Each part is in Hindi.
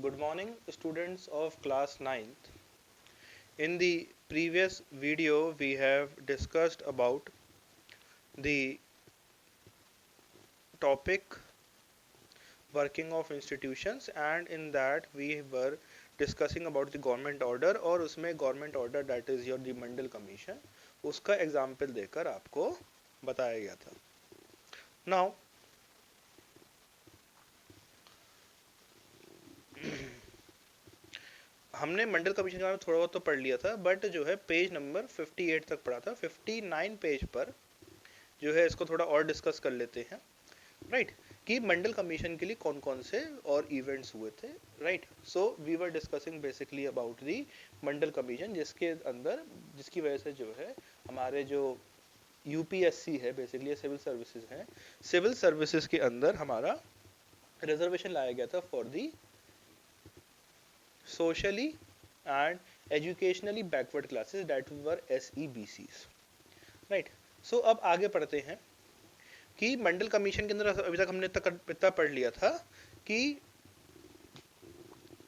Good morning, students of class 9th. In the previous video, we have discussed about the topic working of institutions, and in that we were discussing about the government order और उसमें government order that is your the Mandal Commission उसका example देकर आपको बताया गया था. Now हमने मंडल कमीशन के बारे में थोड़ा बहुत तो पढ़ लिया था, बट जो है पेज नंबर 58 तक पढ़ा था. 59 पेज पर जो है इसको थोड़ा और डिस्कस कर लेते हैं. राइट कि मंडल कमीशन के लिए कौन कौन से और इवेंट्स हुए थे. Right so we were discussing basically about the Mandal commission, जिसके अंदर जिसकी वजह से जो है हमारे जो यूपीएससी है बेसिकली सिविल सर्विसेज है, सिविल सर्विसेज के अंदर हमारा रिजर्वेशन लाया गया था for the socially and educationally backward classes that were SEBCs. Right so अब आगे पढ़ते हैं कि मंडल कमीशन के अंदर अभी तक हमने इतना पढ़ लिया था कि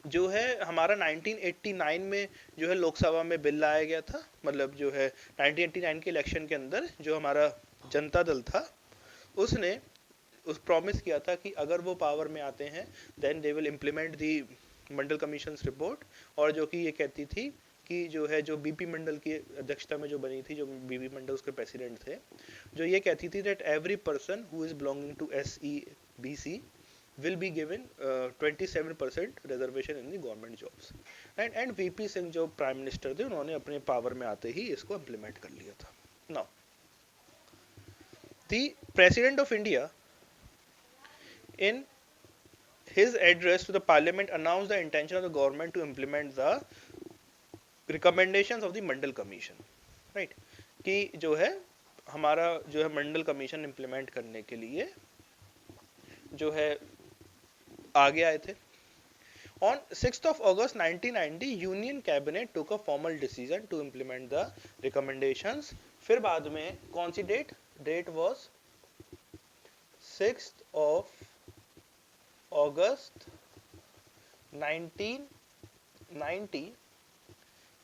जो है हमारा 1989 में जो है लोकसभा में बिल लाया गया था. मतलब जो है 1989 के इलेक्शन के अंदर जो हमारा जनता दल था उसने उस प्रॉमिस किया था कि अगर वो पावर में आते हैं then they will implement the Mandal commission report, और जो कि ये कहती थी कि जो है जो बीपी मंडल की अध्यक्षता में जो बनी थी, जो बीपी मंडल उसके प्रेसिडेंट थे, जो ये कहती थी that every person who is belonging to SEBC will be given 27% reservation in the government jobs. And VP Singh जो प्राइम मिनिस्टर थे उन्होंने अपने पावर में आते ही इसको इम्प्लीमेंट कर लिया था. Now the president of India in his address to the parliament announced the intention of the government to implement the recommendations of the Mandal Commission. Right कि जो है हमारा जो है मंडल कमीशन इम्प्लीमेंट करने के लिए जो है आगे आए थे. On 6th of August 1990, Union Cabinet took a formal decision to implement the recommendations. फिर बाद में कौन सी डेट was 6th of अगस्त 1990.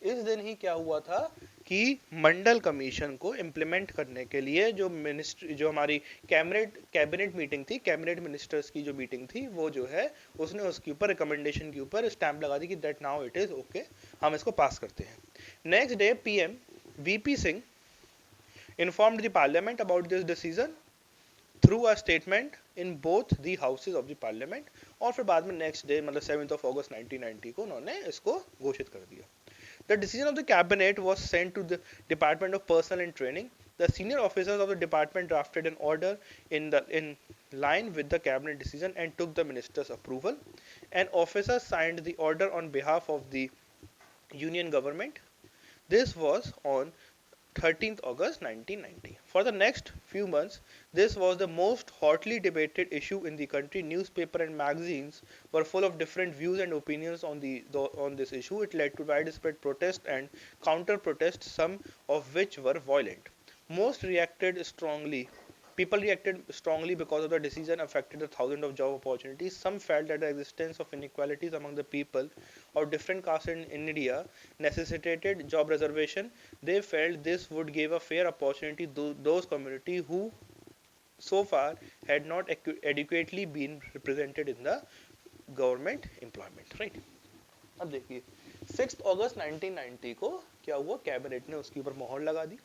इस दिन ही क्या हुआ था कि मंडल कमीशन को इम्प्लीमेंट करने के लिए जो मिनिस्ट्री जो हमारी कैबिनेट मीटिंग थी, कैबिनेट मिनिस्टर्स की जो मीटिंग थी, वो जो है उसने उसके ऊपर रिकमेंडेशन के ऊपर स्टैंप लगा दी कि that now it is okay, हम इसको पास करते हैं. Next day PM VP Singh informed the parliament about this decision through a statement in both the houses of the parliament. और फिर बाद में नेक्स्ट डे मतलब 7th of August 1990 को उन्होंने इसको घोषित कर दिया. The decision of the cabinet was sent to the Department of Personnel and Training. The senior officers of the department drafted an order in line with the cabinet decision and took the minister's approval. An officer signed the order on behalf of the union government. This was on 13th August 1990. For the next few months, this was the most hotly debated issue in the country. Newspaper and magazines were full of different views and opinions on this issue. It led to widespread protest and counter-protests, some of which were violent. People reacted strongly because of the decision affected the thousands of job opportunities. Some felt that the existence of inequalities among the people of different castes in India necessitated job reservation. They felt this would give a fair opportunity to those communities who so far had not adequately been represented in the government employment. Right? अब देखिए 6 अगस्त 1990 को क्या हुआ, कैबिनेट ने उसके ऊपर मोहर लगा दी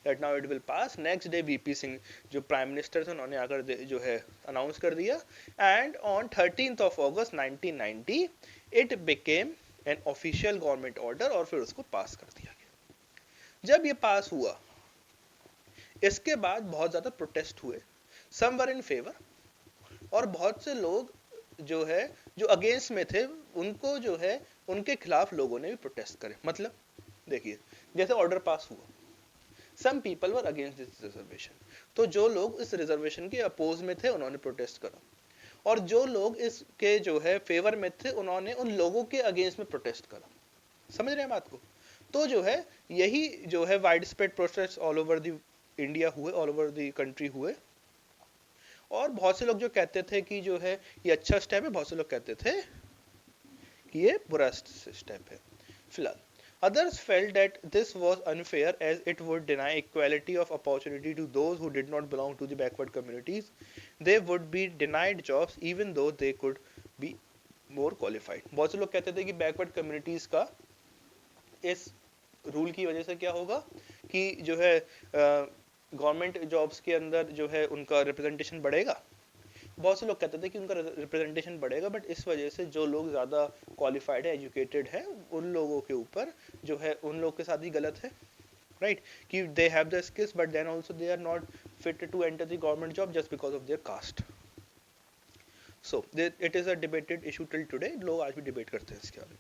that now it will pass. Next day VP Singh जो प्राइम मिनिस्टर थे उन्होंने आकर जो है अनाउंस कर दिया, and on 13th of August 1990 it became an official government order और फिर उसको पास कर दिया गया. जब ये पास हुआ इसके बाद बहुत ज़्यादा प्रोटेस्ट हुए. some were in favor और बहुत से लोग जो है जो अगेंस्ट में थे उनको जो है उनके खिलाफ लोगों ने भी प्रोटेस्ट करे. मतलब देखिए जैसे ऑर्डर पास हुआ, some people were against this reservation, तो जो लोग इस रिजर्वेशन के अपोज में थे उन्होंने प्रोटेस्ट करा, और जो लोग इसके जो है फेवर में थे उन्होंने उन लोगों के अगेंस्ट में प्रोटेस्ट करा. समझ रहे हैं बात को? तो जो है यही जो है wide spread protest all over the India हुए, ऑल ओवर द कंट्री हुए. और बहुत से लोग जो कहते थे कि जो है ये अच्छा स्टेप है, बहुत से लोग कहते थे कि ये बुरा स्टेप है। फिलहाल others felt that this was unfair as it would deny equality of opportunity to those who did not belong to the backward communities. They would be denied jobs even though they could be more qualified. बहुत से लोग कहते थे कि बैकवर्ड कम्युनिटीज का इस रूल की वजह से क्या होगा कि जो है गवर्नमेंट जॉब्स के अंदर जो है उनका रिप्रेजेंटेशन बढ़ेगा। बहुत से लोग कहते थे कि उनका रिप्रेजेंटेशन बढ़ेगा, बट इस वजह से जो लोग ज़्यादा क्वालिफाइड है, एजुकेटेड है, उन लोगों के ऊपर जो है उन लोग के साथ ही गलत है, राइट कि they have the skills but then also they are not fit to enter the government job just because of their caste. So it is a debated issue till today, लोग आज भी डिबेट करते हैं इसके बारे में।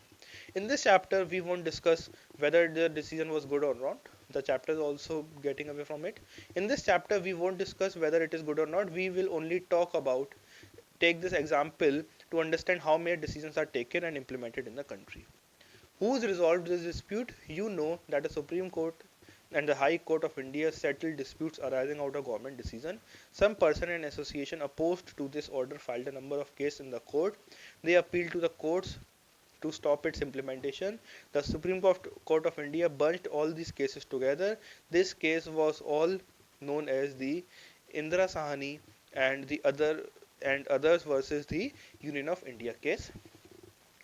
In this chapter, we won't discuss whether the decision was good or not. The chapter is also getting away from it. In this chapter, we won't discuss whether it is good or not. We will only talk about, take this example to understand how many decisions are taken and implemented in the country. Who's resolved this dispute? You know that the Supreme Court and the High Court of India settled disputes arising out of government decision. Some person and association opposed to this order filed a number of cases in the court. They appealed to the courts to stop its implementation. The Supreme Court of India bunched all these cases together. This case was all known as the Indira Sahani and the others versus the Union of India case.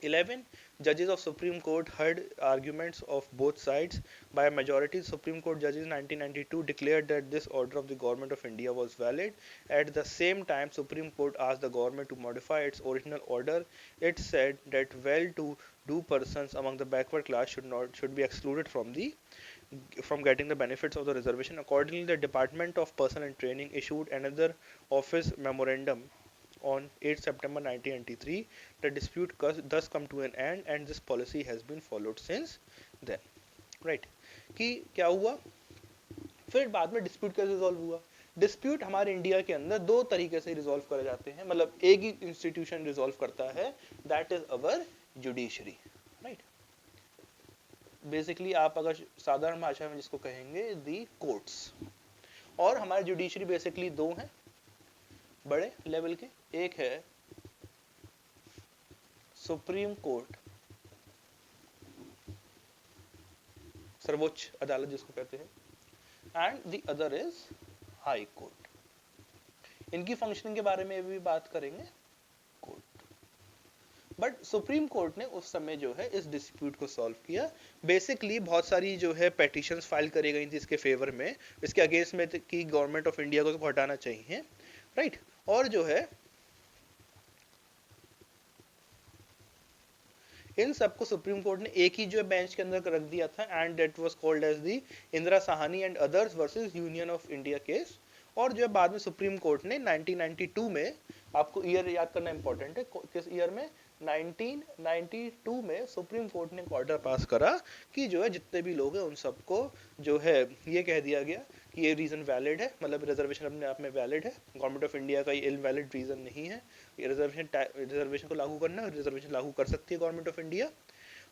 11 judges of Supreme Court heard arguments of both sides. By a majority, Supreme Court judges in 1992 declared that this order of the Government of India was valid. At the same time, Supreme Court asked the government to modify its original order. It said that well-to-do persons among the backward class should be excluded from getting the benefits of the reservation. Accordingly, the Department of Personnel and Training issued another office memorandum on 8 September 1993. The dispute thus come to an end and this policy has been followed since then. Right? कि क्या हुआ, फिर बाद में डिस्प्यूट कैसे रिजॉल्व हुआ। डिस्प्यूट हमारे इंडिया के अंदर दो तरीके से रिजॉल्व करे जाते हैं, मतलब एक ही इंस्टीट्यूशन रिजॉल्व करता है, that is our judiciary. Right, basically आप अगर साधारण भाषा में जिसको कहेंगे दी कोर्ट्स। और हमारे जुडिशरी बेसिकली दो हैं बड़े लेवल के, एक है सुप्रीम कोर्ट, सर्वोच्च अदालत जिसको कहते हैं, and the other is high court. इनकी फंक्शनिंग के बारे में भी बात करेंगे कोर्ट। बट सुप्रीम कोर्ट ने उस समय जो है इस डिस्प्यूट को सॉल्व किया। बेसिकली बहुत सारी जो है पेटिशंस फाइल करी गई थी इसके फेवर में, इसके अगेंस्ट में कि गवर्नमेंट ऑफ इंडिया को हटाना चाहिए, राइट। और जो है इन सबको सुप्रीम कोर्ट ने एक ही जो बेंच के अंदर रख दिया था, and that was called as the Indira Sahni and others versus union of India case. और जो है बाद में सुप्रीम कोर्ट ने 1992 में, आपको ईयर याद करना इंपॉर्टेंट है, किस ईयर में, 1992 में सुप्रीम कोर्ट ने एक ऑर्डर पास करा कि जो है जितने भी लोग हैं उन सबको जो है ये कह दिया गया कि ये रीजन वैलिड है, मतलब रिजर्वेशन अपने आप में वैलिड है, गवर्नमेंट ऑफ इंडिया का ये इनवैलिड रीजन नहीं है। रिजर्वेशन को लागू करना, रिजर्वेशन लागू कर सकती है गवर्नमेंट ऑफ इंडिया।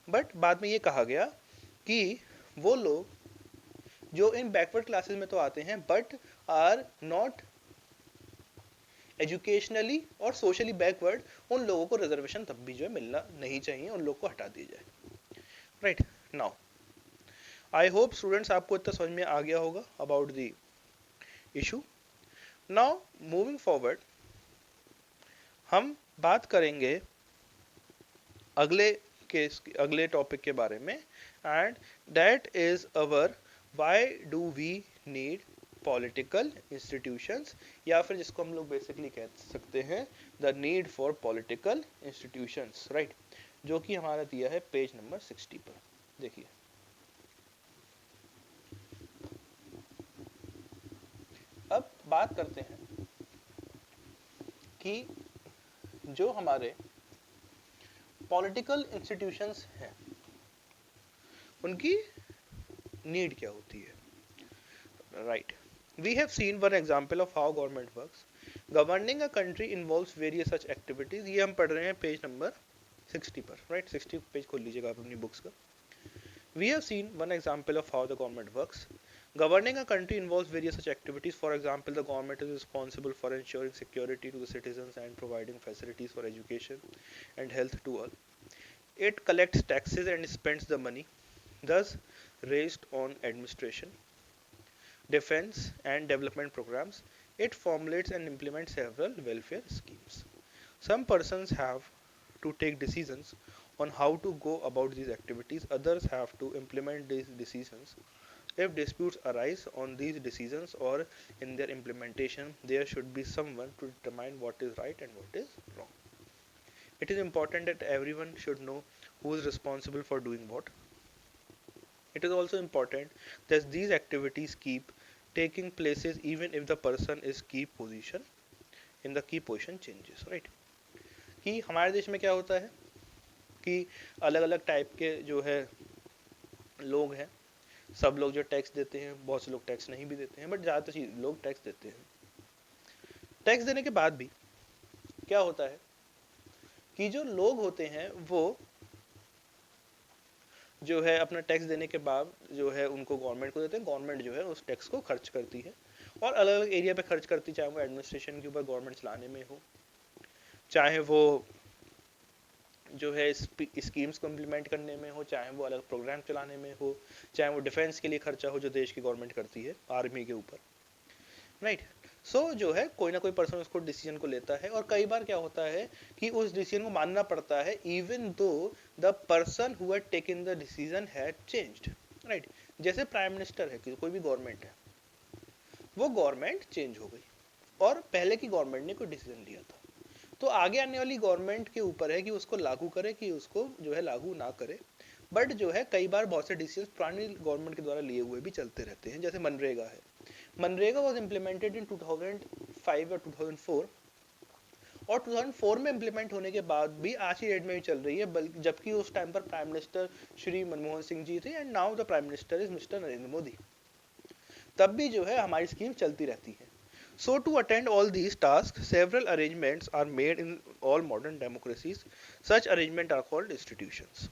बट बाद में ये कहा गया कि वो लोग जो इन बैकवर्ड क्लासेस में तो आते हैं बट आर नॉट एजुकेशनली और सोशली बैकवर्ड, उन लोगों को रिजर्वेशन तब भी जो है मिलना नहीं चाहिए, उन लोगों को हटा दिया जाए। Right, now I hope students आपको इतना समझ में आ गया होगा about the issue. Now moving forward हम बात करेंगे अगले टॉपिक के बारे में, and that is our why do we need political institutions, या फिर जिसको हम लोग बेसिकली कह सकते हैं the need for political institutions, right, जो कि हमारा दिया है पेज नंबर 60 पर। देखिए अब बात करते हैं कि जो हमारे पॉलिटिकल इंस्टीट्यूशंस हैं उनकी नीड क्या होती है। Right, we have seen one example of how government works. Governing a country involves various such activities. ये हम पढ़ रहे हैं पेज नंबर 60 पर, राइट, 60 पेज खोल लीजिएगा आप अपनी बुक्स का। We have seen one example of how the government works. Governing a country involves various such activities. For example, the government is responsible for ensuring security to the citizens and providing facilities for education and health to all. It collects taxes and spends the money thus raised on administration, defense, and development programs. It formulates and implements several welfare schemes. Some persons have to take decisions on how to go about these activities, others have to implement these decisions. If disputes arise on these decisions or in their implementation, there should be someone to determine what is right and what is wrong. It is important that everyone should know who is responsible for doing what. It is also important that these activities keep taking places even if the person is key position in the key position changes, right? कि हमारे देश में क्या होता है कि अलग अलग टाइप के जो है लोग हैं, सब लोग जो टैक्स देते हैं, बहुत से लोग टैक्स नहीं भी देते हैं, बट ज़्यादातर लोग टैक्स देते हैं। टैक्स देने के बाद भी क्या होता है कि जो लोग होते हैं वो जो है अपना टैक्स देने के बाद जो है उनको गवर्नमेंट को देते हैं, गवर्नमेंट जो है उस टैक्स को खर्च करती है और अलग अलग एरिया पे खर्च करती, चाहे वो एडमिनिस्ट्रेशन के ऊपर गवर्नमेंट चलाने में हो, चाहे वो जो है स्कीम्स को इम्प्लीमेंट करने में हो, चाहे वो अलग प्रोग्राम चलाने में हो, चाहे वो डिफेंस के लिए खर्चा हो जो देश की गवर्नमेंट करती है आर्मी के ऊपर, राइट। सो जो है कोई ना कोई पर्सन उसको डिसीजन को लेता है और कई बार क्या होता है कि उस डिसीजन को मानना पड़ता है even though the person who had taken the decision had changed, right. जैसे प्राइम मिनिस्टर है कि कोई भी गवर्नमेंट है, वो गवर्नमेंट चेंज हो गई और पहले की गवर्नमेंट ने कोई डिसीजन लिया था, तो आगे आने वाली गवर्नमेंट के ऊपर है कि उसको लागू करे कि उसको जो है लागू ना करे। बट जो है कई बार बहुत से डिसीजन पुरानी गवर्नमेंट के द्वारा लिए हुए भी चलते रहते हैं, जैसे मनरेगा है। मनरेगा वॉज इम्प्लीमेंटेड इन 2005 या 2004 और 2004 में इम्प्लीमेंट होने के बाद भी आज की डेट में भी चल रही है, बल्कि जबकि उस टाइम पर प्राइम मिनिस्टर श्री मनमोहन सिंह जी थे and now the prime minister is mister Narendra Modi. तब भी जो है हमारी स्कीम चलती रहती है। So to attend all these tasks, several arrangements are made in all modern democracies. Such arrangements are called institutions.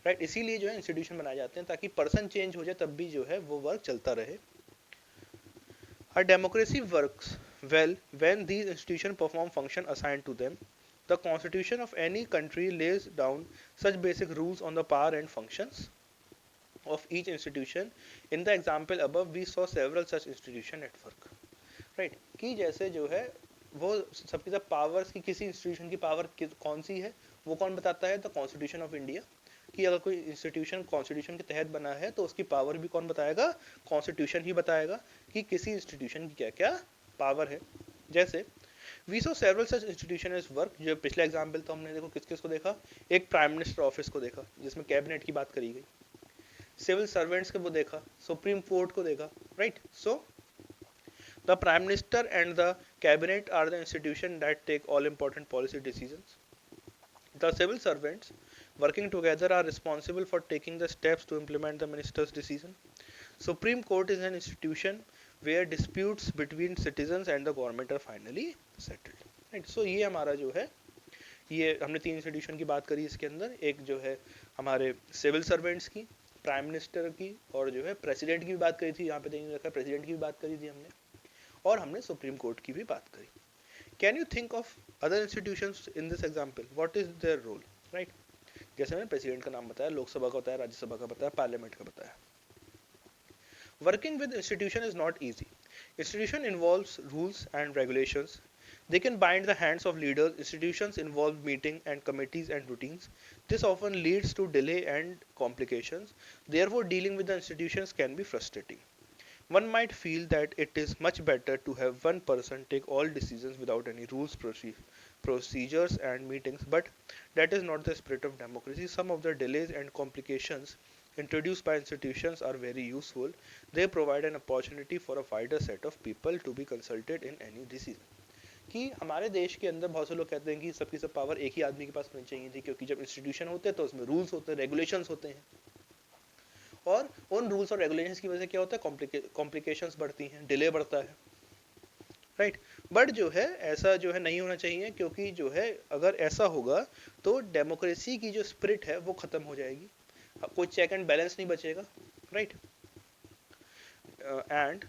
Right? इसीलिए जो है इंस्टीट्यूशन बनाए जाते हैं ताकि पर्सन चेंज हो जाए तब भी जो है वो वर्क चलता रहे। A democracy works well when these institutions perform function assigned to them. The constitution of any country lays down such basic rules on the power and functions of each institution. In the example above, we saw several such institutions at work. Right कि जैसे जो है वो सबकी सब पावर्स की किसी इंस्टीट्यूशन की पावर कौन सी है वो कौन बताता है, द कॉन्स्टिट्यूशन ऑफ इंडिया। कि अगर कोई इंस्टीट्यूशन कॉन्स्टिट्यूशन के तहत बना है तो उसकी पावर भी कौन बताएगा, कॉन्स्टिट्यूशन ही बताएगा कि किसी इंस्टीट्यूशन की क्या क्या पावर है। जैसे we saw several such institution is work, जो पिछला एग्जाम्पल तो हमने देखो किस किस को देखा, एक प्राइम मिनिस्टर ऑफिस को देखा जिसमें कैबिनेट की बात करी गई, सिविल सर्वेंट्स को वो देखा, सुप्रीम कोर्ट को देखा, right. So the Prime Minister and the Cabinet are the institutions that take all important policy decisions. The civil servants working together are responsible for taking the steps to implement the minister's decision. Supreme Court is an institution where disputes between citizens and the government are finally settled. Right? So ये हमारा जो है, ये हमने तीन इंस्टीट्यूशन की बात करी इसके अंदर, एक जो है हमारे सिविल सर्वेंट्स की, प्राइम मिनिस्टर की और जो है प्रेसिडेंट की भी बात करी थी, यहाँ पे देखने रखा प्रेसिडेंट की भी बात करी थी हमने, और हमने सुप्रीम कोर्ट की भी बात करी। Can you think of other institutions in this example, what is their role, right. जैसे मैंने प्रेसिडेंट का नाम बताया, लोकसभा का बताया, राज्यसभा का बताया, पार्लियामेंट का बताया। Working with institution is not easy. Institution involves rules and regulations, they can bind the hands of leaders. Institutions involve meeting and committees and routines. This often leads to delay and complications. Therefore dealing with the institutions can be frustrating. One might feel that it is much better to have one person take all decisions without any rules, procedures and meetings, but that is not the spirit of democracy. Some of the delays and complications introduced by institutions are very useful. They provide an opportunity for a wider set of people to be consulted in any decision. कि हमारे देश के अंदर बहुत से लोग कहते हैं कि सबकी सब पावर एक ही आदमी के पास होनी चाहिए थी, क्योंकि जब इंस्टीट्यूशन होते हैं तो उसमें रूल्स होते हैं, रेगुलेशंस होते हैं, और उन रूल्स और रेगुलेशंस की वजह से क्या होता है, कॉम्प्लिकेशंस बढ़ती हैं, डिले बढ़ता है, राइट। बट जो है ऐसा जो है नहीं होना चाहिए, क्योंकि जो है अगर ऐसा होगा तो डेमोक्रेसी की जो स्पिरिट है वो खत्म हो जाएगी, कोई चेक एंड बैलेंस नहीं बचेगा, right. And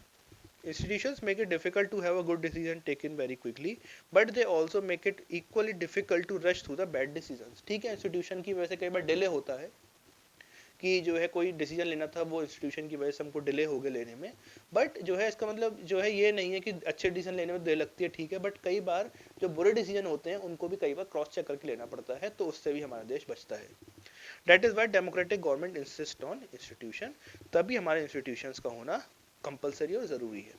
Institutions make it difficult to have a good decision taken very quickly, but they also make it equally difficult to rush through the bad decisions. ठीक है, इंस्टीट्यूशन की वजह से कई बार डिले होता है कि जो है कोई डिसीजन लेना था वो इंस्टीट्यूशन की वजह से हमको डिले हो गए लेने में, बट जो है इसका मतलब जो है ये नहीं है कि अच्छे डिसीजन लेने में देर लगती है, ठीक है, बट कई बार जो बुरे डिसीजन होते हैं उनको भी कई बार क्रॉस चेक करके लेना पड़ता है, तो उससे भी हमारा देश बचता है. That is why democratic government insist on institution. तभी हमारे इंस्टीट्यूशंस का होना कंपलसरी और ज़रूरी है.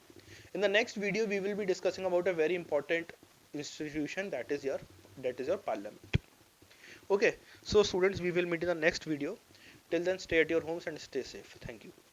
In the next video, we will be discussing about a very important institution, that is your parliament. Okay, so students, we will meet in the next video. Till then, stay at your homes and stay safe. Thank you.